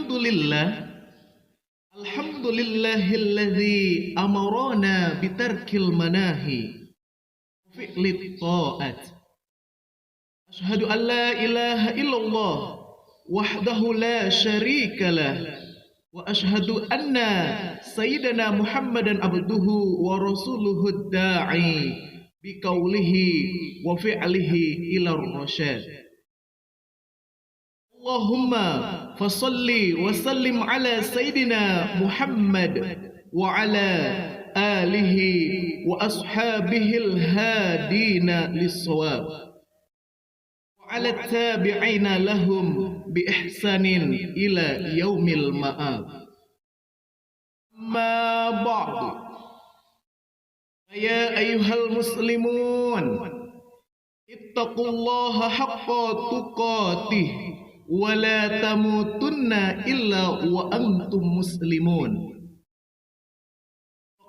Alhamdulillah, alhamdulillahilladzi amarana bitarkil manahi fi'lit ta'at. Asyhadu an la ilaha illallah wahdahu la syarikalah wa asyhadu anna sayyidana Muhammadan abduhu wa rasuluhud da'i biqaulihi wa fi'lihi ila rasyad. Allahumma fasalli wa sallim ala sayyidina Muhammad wa ala alihi wa ashabihil hadina lis-shawab wa ala tabi'ina lahum bi ihsanin ila yaumil ma'ad. Ma ba'du, ya ayyuhal muslimun, ittaqullaha haqqa tuqatih wa la tamutunna illa wa antum muslimun.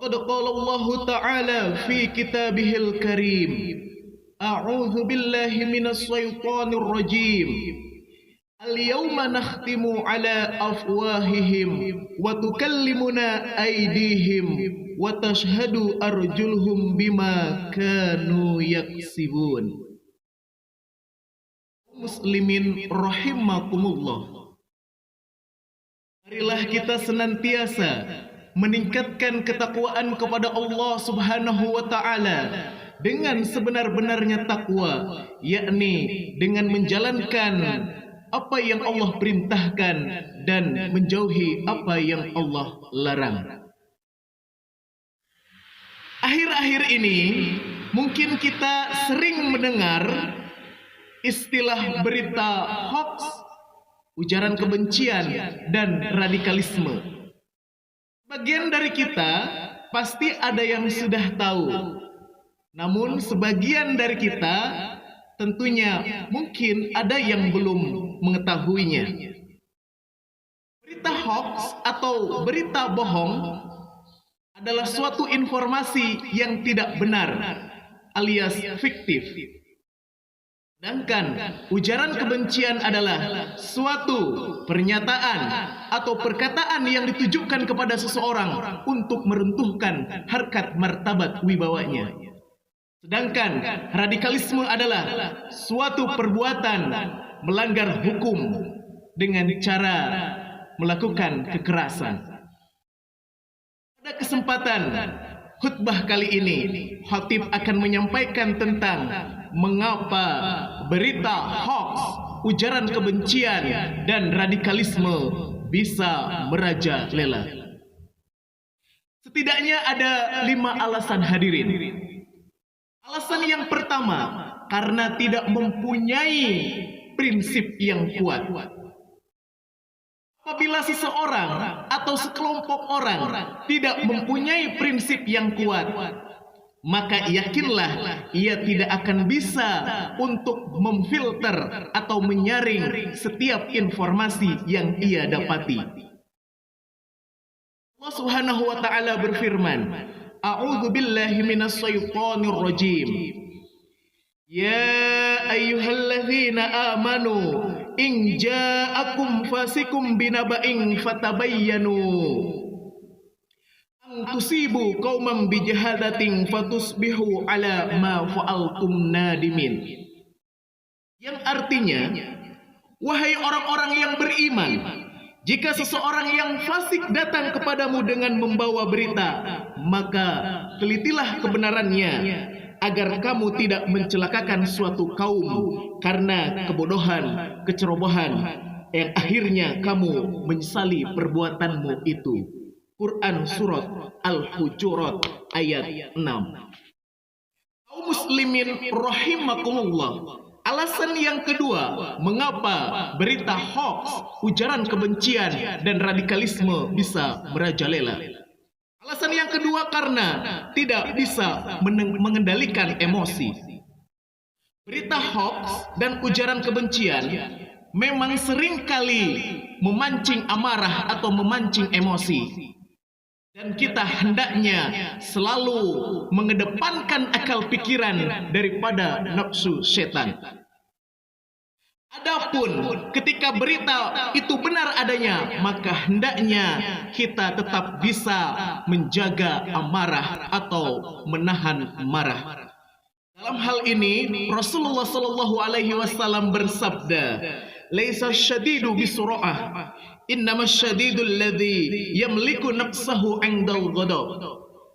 Qad qala Allah Ta'ala fi kitabihil karim, a'udzu billahi minas syaitonir rajim. Al-yawma nakhtimu ala afwahihim wa tukallimuna aydihim wa tashhadu arjuluhum bima kanu yaksibun. Muslimin rahimakumullah, marilah kita senantiasa meningkatkan ketakwaan kepada Allah Subhanahu wa Ta'ala dengan sebenar-benarnya takwa, yakni dengan menjalankan apa yang Allah perintahkan dan menjauhi apa yang Allah larang. Akhir-akhir ini mungkin kita sering mendengar istilah berita hoax, ujaran kebencian, dan radikalisme. Sebagian dari kita pasti ada yang sudah tahu, namun sebagian dari kita tentunya mungkin ada yang belum mengetahuinya. Berita hoax atau berita bohong adalah suatu informasi yang tidak benar alias fiktif. Sedangkan ujaran kebencian adalah suatu pernyataan atau perkataan yang ditujukan kepada seseorang untuk meruntuhkan harkat martabat wibawanya. Sedangkan radikalisme adalah suatu perbuatan melanggar hukum dengan cara melakukan kekerasan. Pada kesempatan khutbah kali ini, khatib akan menyampaikan tentang mengapa berita hoax, ujaran kebencian, dan radikalisme bisa merajalela. Setidaknya ada 5 alasan hadirin. Alasan yang pertama, karena tidak mempunyai prinsip yang kuat. Apabila seseorang atau sekelompok orang tidak mempunyai prinsip yang kuat, maka yakinlah ia tidak akan bisa untuk memfilter atau menyaring setiap informasi yang ia dapati. Allah Subhanahu wa Ta'ala berfirman, a'udzu billahi minas syaitonir rajim. Ya ayyuhalladzina amanu in ja'akum fasikum binaba'in fatabayyanu an tusibu qauman bijahadatin fatusbihu ala ma fa'altum nadimin. Yang artinya, wahai orang-orang yang beriman, jika seseorang yang fasik datang kepadamu dengan membawa berita, maka telitilah kebenarannya, agar kamu tidak mencelakakan suatu kaum karena kebodohan, kecerobohan, yang akhirnya kamu menyesali perbuatanmu itu. Quran Surat Al-Hujurat ayat 6. Kaum muslimin rahimakumullah, alasan yang kedua mengapa berita hoax, ujaran kebencian, dan radikalisme bisa merajalela. Alasan yang kedua karena tidak bisa mengendalikan emosi. Berita hoax dan ujaran kebencian memang seringkali memancing amarah atau memancing emosi. Dan kita hendaknya selalu mengedepankan akal pikiran daripada nafsu setan. Adapun ketika berita itu benar adanya, maka hendaknya kita tetap bisa menjaga amarah atau menahan marah. Dalam hal ini Rasulullah sallallahu alaihi wasallam bersabda, "Laisa syadidu bisur'ah, innamas syadidul ladzi yamliku nafsahu 'indal ghadab."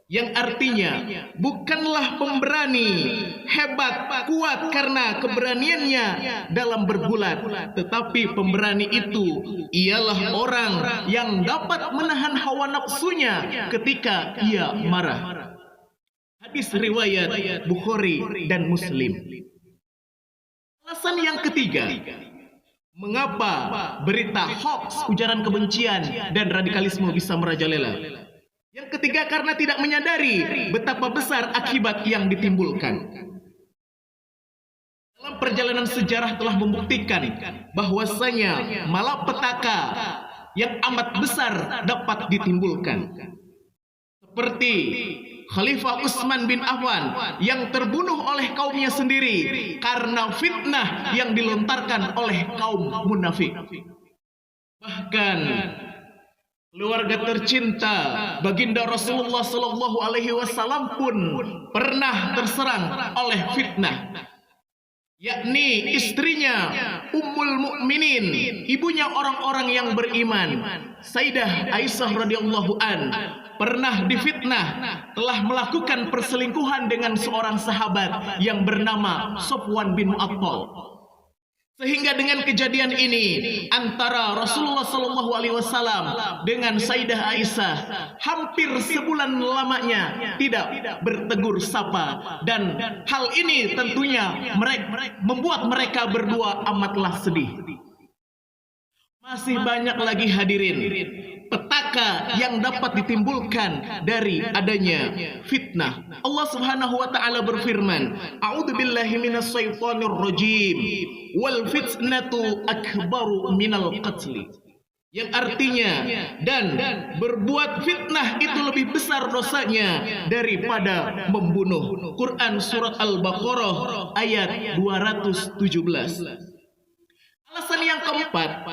Yang artinya, bukanlah pemberani hebat, kuat karena keberaniannya dalam bergulat, tetapi pemberani itu ialah orang yang dapat menahan hawa nafsunya ketika ia marah. Hadis riwayat Bukhari dan Muslim. Alasan yang ketiga, mengapa berita hoax, ujaran kebencian dan radikalisme bisa merajalela? Yang ketiga, karena tidak menyadari betapa besar akibat yang ditimbulkan. Dalam perjalanan sejarah telah membuktikan bahwasanya malapetaka yang amat besar dapat ditimbulkan. Seperti Khalifah Utsman bin Affan yang terbunuh oleh kaumnya sendiri karena fitnah yang dilontarkan oleh kaum munafik. Bahkan keluarga tercinta baginda Rasulullah sallallahu alaihi wasallam pun pernah terserang oleh fitnah, yakni istrinya Ummul Mukminin, ibunya orang-orang yang beriman, Sayyidah Aisyah radhiyallahu an, pernah difitnah telah melakukan perselingkuhan dengan seorang sahabat yang bernama Sofwan bin Mu'attal. Sehingga dengan kejadian ini antara Rasulullah sallallahu alaihi wasallam dengan Sayyidah Aisyah hampir sebulan lamanya tidak bertegur sapa, dan hal ini tentunya membuat mereka berdua amatlah sedih. Masih banyak lagi hadirin petaka yang dapat ditimbulkan dari adanya fitnah. Allah Subhanahu wa taala berfirman, "A'udzubillahi minasyaitonir rajim. Wal fitnatu akbaru minal qatl." Yang artinya, dan berbuat fitnah itu lebih besar dosanya daripada membunuh. Quran surat Al-Baqarah ayat 217. Alasan yang keempat,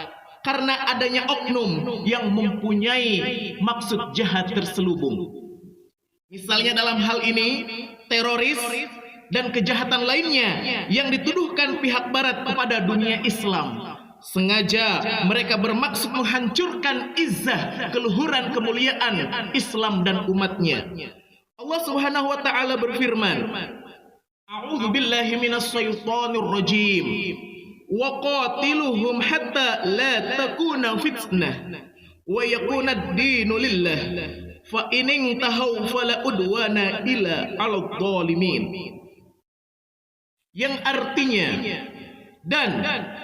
karena adanya oknum yang mempunyai maksud jahat terselubung. Misalnya dalam hal ini teroris dan kejahatan lainnya yang dituduhkan pihak barat kepada dunia Islam. Sengaja mereka bermaksud menghancurkan izzah, keluhuran, kemuliaan Islam dan umatnya. Allah Subhanahu wa taala berfirman, "A'udzubillahi minasyaitonir rajim. Wa qatiluhum hatta la takuna fitnah wa yakuna ad-dinu lillah fa in intahu fala udwana illa 'alal zalimin." Yang artinya, dan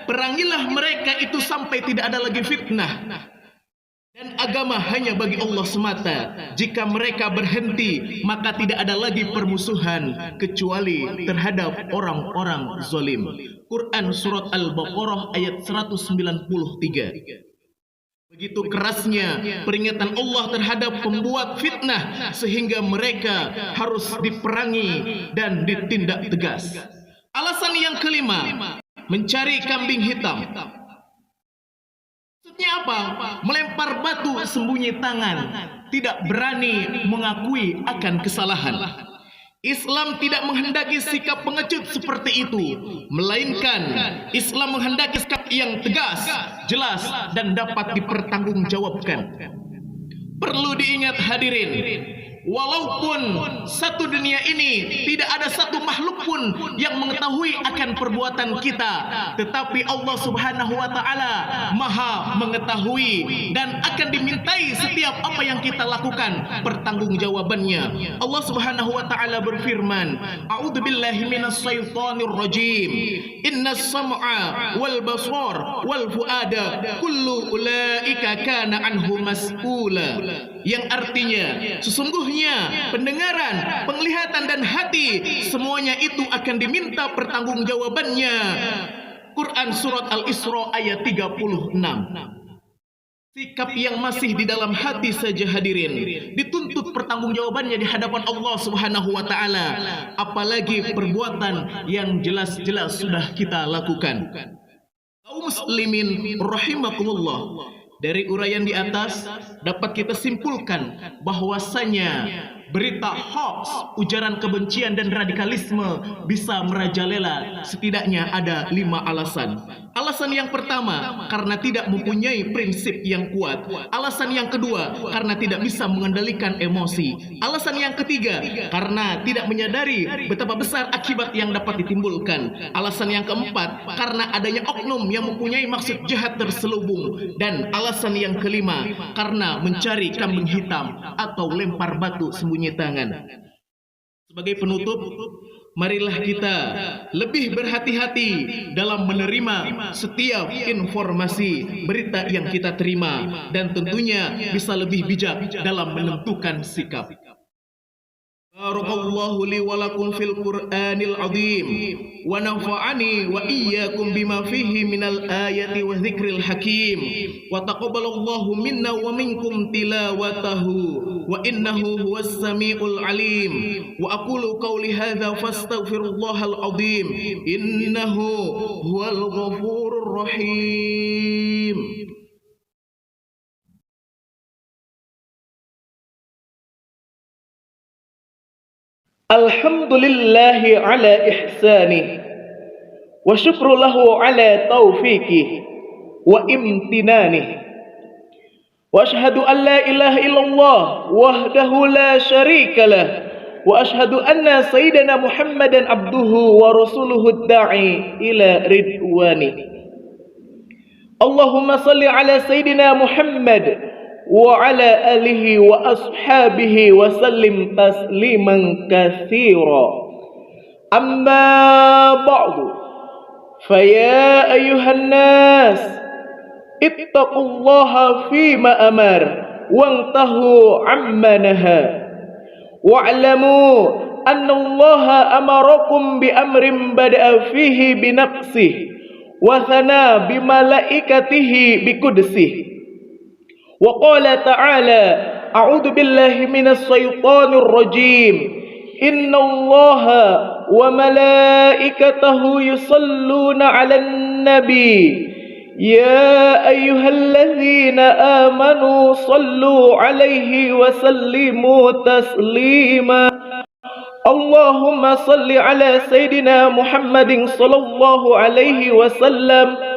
perangilah mereka itu sampai tidak ada lagi fitnah dan agama hanya bagi Allah semata. Jika mereka berhenti, maka tidak ada lagi permusuhan kecuali terhadap orang-orang zalim. Quran surat Al-Baqarah ayat 193. Begitu kerasnya peringatan Allah terhadap pembuat fitnah sehingga mereka harus diperangi dan ditindak tegas. Alasan yang kelima, mencari kambing hitam. Maksudnya apa? Melempar batu sembunyi tangan, tidak berani mengakui akan kesalahan. Islam tidak menghendaki sikap pengecut seperti itu, melainkan Islam menghendaki sikap yang tegas, jelas, dan dapat dipertanggungjawabkan. Perlu diingat hadirin, walaupun satu dunia ini tidak ada satu makhluk pun yang mengetahui akan perbuatan kita, tetapi Allah Subhanahu wa taala Maha mengetahui dan akan dimintai setiap apa yang kita lakukan pertanggungjawabannya. Allah Subhanahu wa taala berfirman, "A'udzubillahi minasyaitonir rajim. Innas sam'a wal basar wal fuada kullu ulaika kana anhu mas'ula." Yang artinya, sesungguhnya pendengaran, penglihatan dan hati semuanya itu akan diminta pertanggungjawabannya. Quran surat Al-Isra ayat 36. Sikap yang masih di dalam hati saja hadirin dituntut pertanggungjawabannya di hadapan Allah Subhanahu wa taala, apalagi perbuatan yang jelas-jelas sudah kita lakukan. Kaum muslimin rahimakumullah, dari uraian di atas dapat kita simpulkan bahwasanya berita hoax, ujaran kebencian dan radikalisme bisa merajalela setidaknya ada 5 alasan. Alasan yang pertama, karena tidak mempunyai prinsip yang kuat. Alasan yang kedua, karena tidak bisa mengendalikan emosi. Alasan yang ketiga, karena tidak menyadari betapa besar akibat yang dapat ditimbulkan. Alasan yang keempat, karena adanya oknum yang mempunyai maksud jahat terselubung. Dan alasan yang kelima, karena mencari kambing hitam atau lempar batu sembunyi tangan. Sebagai penutup, marilah kita lebih berhati-hati dalam menerima setiap informasi berita yang kita terima, dan tentunya bisa lebih bijak dalam menentukan sikap. Barakallahu li wa lakum fil Qur'anil azim wa nafa'ani wa iyyakum bima fihi minal ayati wa dzikril hakim wa taqabbalallahu minna wa minkum tilawatahu wa innahu huwas samiul alim wa aqulu qawli hadza fastaghfirullahal azim innahu huwal ghafurur rahim. Alhamdulillahi ala ihsanih wa syukru lahu ala taufiqih wa imtinanih wa ashhadu an la ilaha illallah wahdahu la syarika lah wa ashhadu anna sayyidana Muhammadan abduhu wa rasuluhu da'i ila ridwani. Allahumma salli ala sayyidina Muhammad وعلى آله وأصحابه وسلم تسليما كثيرا. أما بعد فيا أيها الناس اتقوا الله فيما أمر وانتهوا عما نهى واعلموا أن الله أمركم بأمر بدأ فيه بنفسه وثنى بملائكته بقدسه وقال تعالى أعوذ بالله من الشيطان الرجيم إن الله وملائكته يصلون على النبي يا أيها الذين آمنوا صلوا عليه وسلموا تسليما. اللهم صل على سيدنا محمد صلى الله عليه وسلم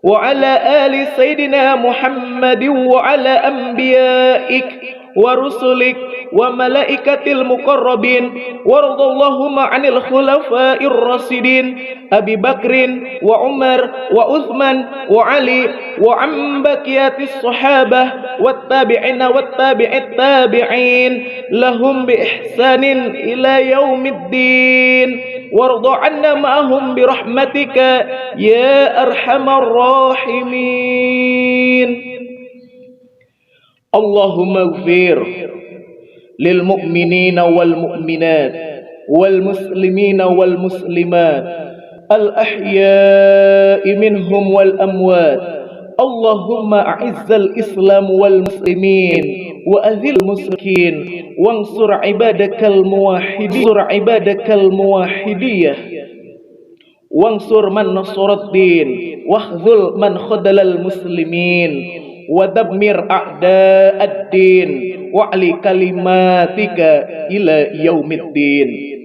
وعلى آل سيدنا محمد وعلى أنبيائك ورسلك وملائكة المقربين وارض اللهم عن الخلفاء الراشدين أبي بكر وعمر وعثمان وعلي وعن بقية الصحابة والتابعين والتابع التابعين لهم بإحسان إلى يوم الدين وارض عنا معهم برحمتك يا أرحم الراحمين. اللهم اغفر للمؤمنين والمؤمنات والمسلمين والمسلمات الأحياء منهم والأموات. اللهم أعز الإسلام والمسلمين وأذل المشركين وانصر عبادك الموحدية وانصر من نصر الدين واخذل من خذل المسلمين ودمر أعداء الدين وعلي كلماتك إلى يوم الدين.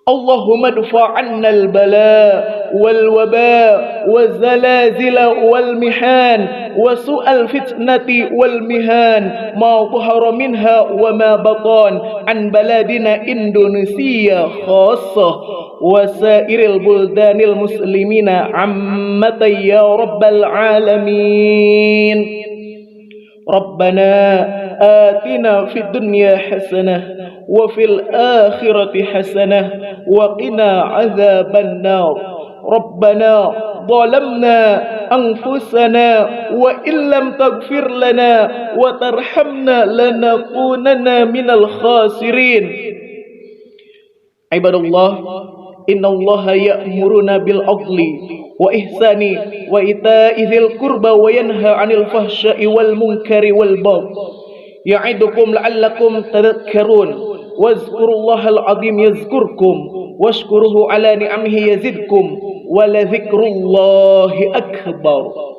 اللهم ادفع عنا البلاء والوباء والزلازل والمحان وسوء الفتنة والمهان ما ظهر منها وما بطن عن بلادنا إندونيسيا خاصة وسائر البلدان المسلمين عامة يا رب العالمين. ربنا آتنا في الدنيا حسنة وفي الآخرة حسنة وقنا عذاب النار. ربنا ظلمنا أنفسنا وإن لم تغفر لنا وترحمنا لنكونن من الخاسرين. عباد الله إن الله يأمرنا بالعدل وإحسان وإيتاء ذي القربى وينهى عن الفحشاء والمنكر والبغي يعظكم لعلكم تذكرون. واذكروا الله العظيم يذكركم واشكروه على نعمه يزدكم wa la dzikrullahi akbar.